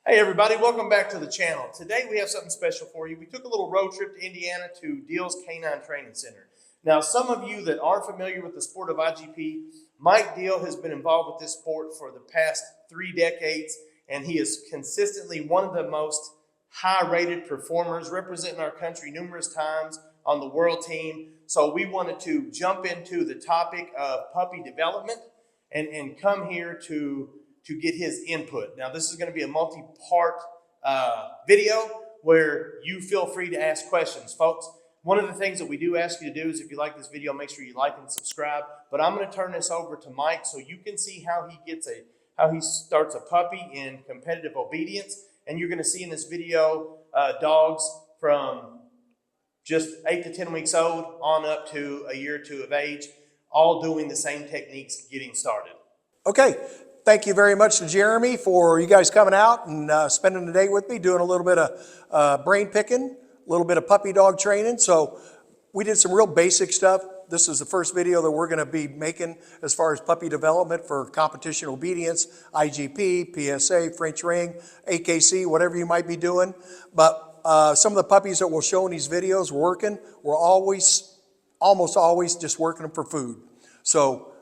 Hey everybody, welcome back to the channel. Today we have something special for you. We took a little road trip to Indiana to Deal's Canine Training Center. Now some of you that aren't familiar with the sport of IGP, Mike Deal has been involved with this sport for the past 3 decades, and he is consistently one of the most high-rated performers, representing our country numerous times on the world team. So we wanted to jump into the topic of puppy development and come here to get his input. Now, this is going to be a multi-part video where you feel free to ask questions, folks. One of the things that we do ask you to do is, if you like this video, make sure you like and subscribe. But I'm going to turn this over to Mike so you can see how he starts a puppy in competitive obedience. And you're going to see in this video dogs from just 8 to 10 weeks old on up to a year or two of age, all doing the same techniques getting started. Okay. Thank you very much to Jeremy for you guys coming out and spending the day with me, doing a little bit of brain picking, a little bit of puppy dog training. So we did some real basic stuff. This is the first video that we're going to be making as far as puppy development for competition obedience, IGP, PSA, French ring, AKC, whatever you might be doing. But some of the puppies that we'll show in these videos we're almost always just working them for food. So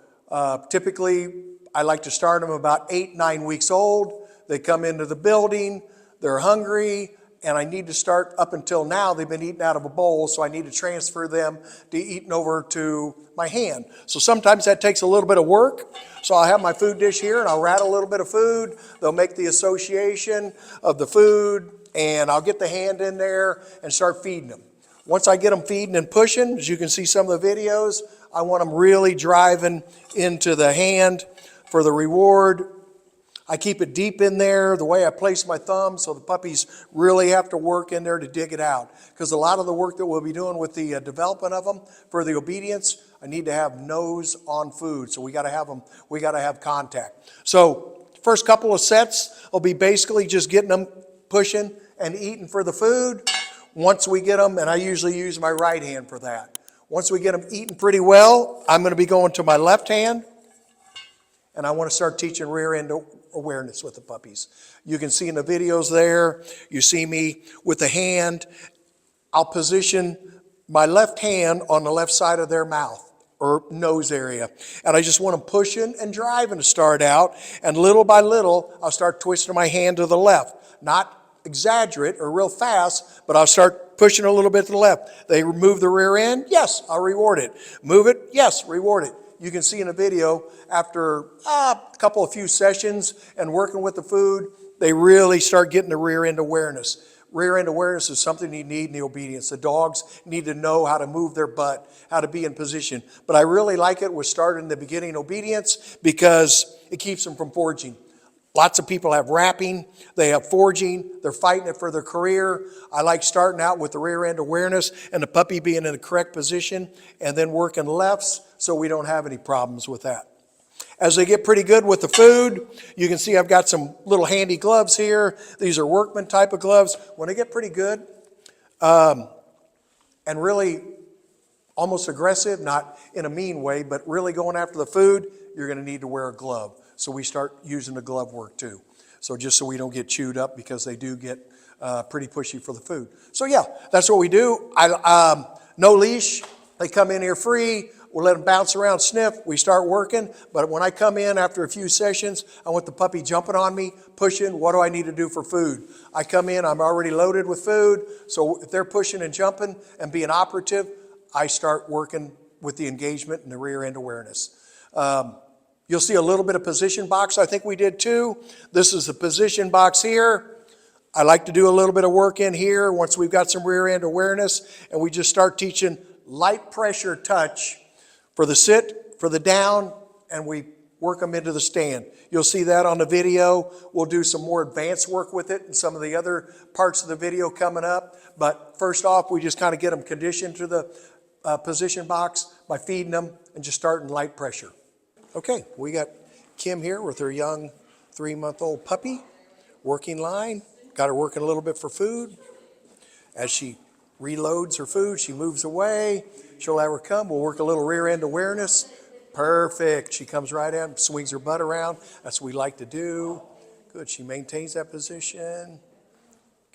typically, I like to start them about 8, 9 weeks old. They come into the building, they're hungry, and I need to start up until now. They've been eating out of a bowl, so I need to transfer them to eating over to my hand. So sometimes that takes a little bit of work. So I'll have my food dish here, and I'll rattle a little bit of food. They'll make the association of the food, and I'll get the hand in there and start feeding them. Once I get them feeding and pushing, as you can see some of the videos, I want them really driving into the hand. For the reward, I keep it deep in there, the way I place my thumb, so the puppies really have to work in there to dig it out. Because a lot of the work that we'll be doing with the development of them for the obedience, I need to have nose on food. So we got to have contact. So first couple of sets will be basically just getting them pushing and eating for the food. Once we get them, and I usually use my right hand for that. Once we get them eating pretty well, I'm going to be going to my left hand. And I want to start teaching rear end awareness with the puppies. You can see in the videos there, you see me with the hand. I'll position my left hand on the left side of their mouth or nose area. And I just want them pushing and driving to start out. And little by little, I'll start twisting my hand to the left. Not exaggerate or real fast, but I'll start pushing a little bit to the left. They move the rear end, yes, I'll reward it. Move it, yes, reward it. You can see in the video, after a few sessions and working with the food, they really start getting the rear end awareness. Rear end awareness is something you need in the obedience. The dogs need to know how to move their butt, how to be in position. But I really like it with starting in the beginning obedience because it keeps them from foraging. Lots of people have wrapping, they have foraging, they're fighting it for their career. I like starting out with the rear end awareness and the puppy being in the correct position and then working lefts so we don't have any problems with that. As they get pretty good with the food, you can see I've got some little handy gloves here. These are workman type of gloves. When they get pretty good and really almost aggressive, not in a mean way, but really going after the food, you're going to need to wear a glove. So we start using the glove work too. So just so we don't get chewed up because they do get pretty pushy for the food. So yeah, that's what we do. No leash. They come in here free. We'll let them bounce around, sniff. We start working. But when I come in after a few sessions, I want the puppy jumping on me, pushing. What do I need to do for food? I come in, I'm already loaded with food. So if they're pushing and jumping and being operative, I start working with the engagement and the rear end awareness. You'll see a little bit of position box. I think we did too. This is the position box here. I like to do a little bit of work in here once we've got some rear end awareness, and we just start teaching light pressure touch for the sit, for the down, and we work them into the stand. You'll see that on the video. We'll do some more advanced work with it and some of the other parts of the video coming up. But first off, we just kind of get them conditioned to the position box by feeding them and just starting light pressure. Okay, we got Kim here with her young 3-month-old puppy, working line. Got her working a little bit for food. As she reloads her food, she moves away. She'll have her come. We'll work a little rear end awareness. Perfect. She comes right in, swings her butt around. That's what we like to do. Good. She maintains that position.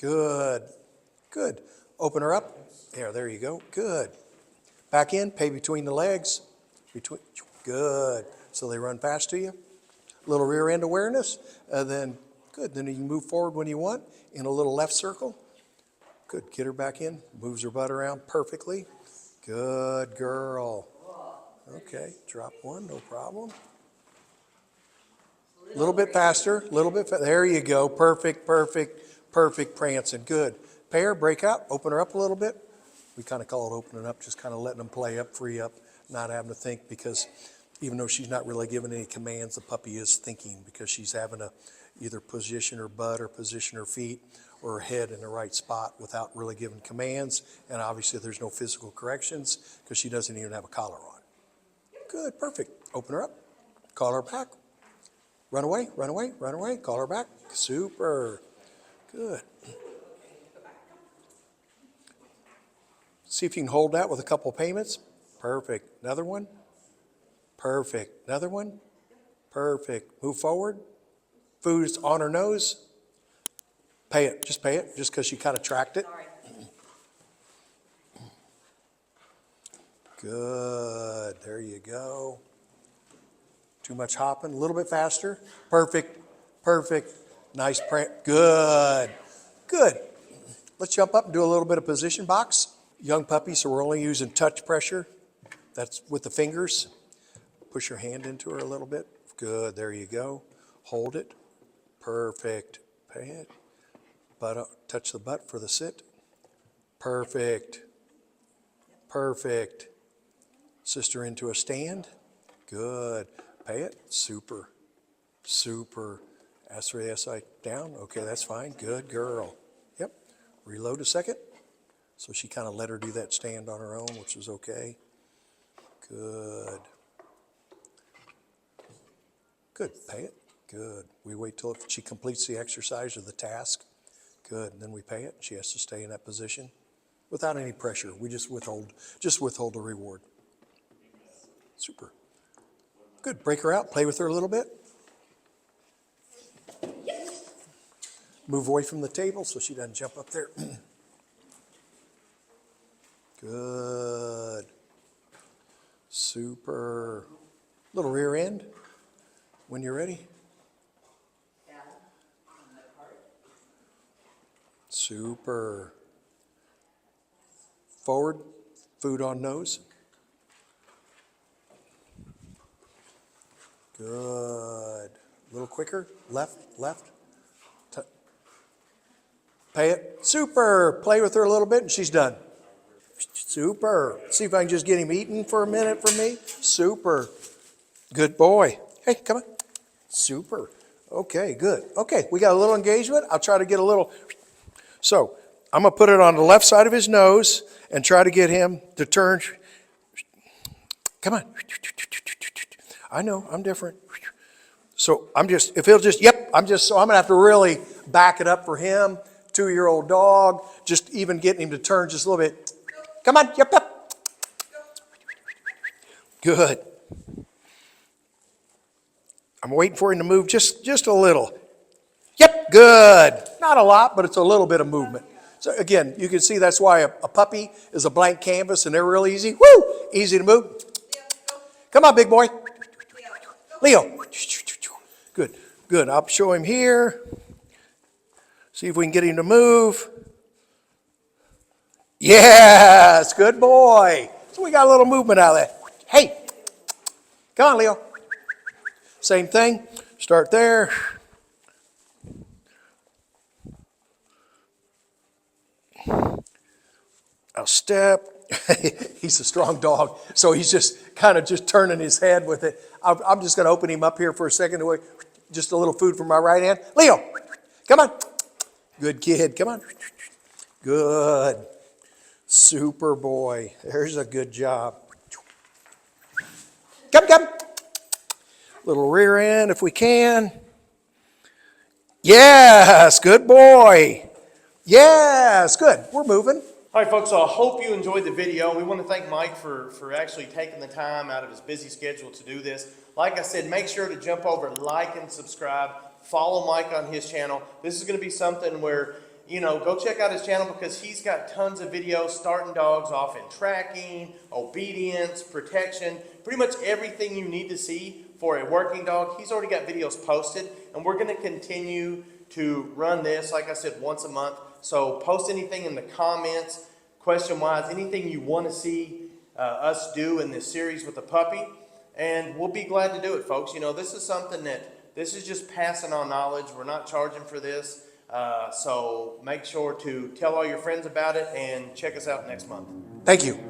Good. Good. Open her up. There you go. Good. Back in, pay between the legs. Good. So they run fast to you. Little rear end awareness. And then, good. Then you can move forward when you want in a little left circle. Good. Get her back in. Moves her butt around perfectly. Good girl. Okay. Drop one. No problem. A little bit faster. A little bit faster. There you go. Perfect, perfect, perfect prancing. Good. Pay her, break out. Open her up a little bit. We kind of call it opening up, just kind of letting them play up, free up, not having to think, because even though she's not really giving any commands, the puppy is thinking, because she's having to either position her butt or position her feet or her head in the right spot without really giving commands. And obviously there's no physical corrections because she doesn't even have a collar on. Good, perfect. Open her up, call her back. Run away, run away, run away, call her back. Super, good. See if you can hold that with a couple payments. Perfect. Another one. Perfect. Another one. Perfect. Move forward. Food's on her nose. Pay it. Just pay it. Just because she kind of tracked it. Good. There you go. Too much hopping. A little bit faster. Perfect. Perfect. Nice print. Good. Good. Let's jump up and do a little bit of position box. Young puppy, so we're only using touch pressure. That's with the fingers. Push your hand into her a little bit. Good, there you go. Hold it. Perfect. Pay it. Butt up. Touch the butt for the sit. Perfect. Perfect. Sister into a stand. Good. Pay it. Super. Super. Ask for the SI down. Okay, that's fine. Good girl. Yep. Reload a second. So she kind of let her do that stand on her own, which was okay. Good. Good. Pay it. Good. We wait till she completes the exercise or the task. Good. And then we pay it. She has to stay in that position without any pressure. We just withhold the reward. Super. Good. Break her out. Play with her a little bit. Move away from the table so she doesn't jump up there. Good. Super. Little rear end when you're ready. Super. Forward, food on nose. Good. A little quicker. Left, left. Pay it. Super. Play with her a little bit and she's done. Super. See if I can just get him eating for a minute for me. Super. Good boy. Hey, come on. Super. Okay, good. Okay, we got a little engagement. I'll try to get a little. So I'm going to put it on the left side of his nose and try to get him to turn. Come on. I know, I'm different. So I'm just, if he'll just, yep, so I'm going to have to really back it up for him. 2-year-old dog, just even getting him to turn just a little bit. Come on, yep, yep. Good. I'm waiting for him to move just a little. Yep, good. Not a lot, but it's a little bit of movement. So again, you can see that's why a puppy is a blank canvas and they're real easy. Woo! Easy to move. Come on, big boy. Leo. Good, good. I'll show him here. See if we can get him to move. Yes, good boy. So we got a little movement out of that. Hey, come on, Leo. Same thing. Start there. I'll step. He's a strong dog, so he's just kind of just turning his head with it. I'm just going to open him up here for a second. Just a little food from my right hand. Leo, come on. Good kid. Come on. Good. Super boy. There's a good job. Come. Little rear end if we can. Yes, good boy. Yes, good. We're moving. All right, folks, so I hope you enjoyed the video. We want to thank Mike for actually taking the time out of his busy schedule to do this. Like I said, make sure to jump over, like, and subscribe. follow Mike on his channel. This is going to be something where, you know, go check out his channel because he's got tons of videos starting dogs off in tracking, obedience, protection, pretty much everything you need to see for a working dog. He's already got videos posted, and we're going to continue to run this, like I said, once a month. So post anything in the comments, question-wise, anything you want to see us do in this series with the puppy, and we'll be glad to do it, folks. You know, this is something this is just passing on knowledge. We're not charging for this. So make sure to tell all your friends about it and check us out next month. Thank you.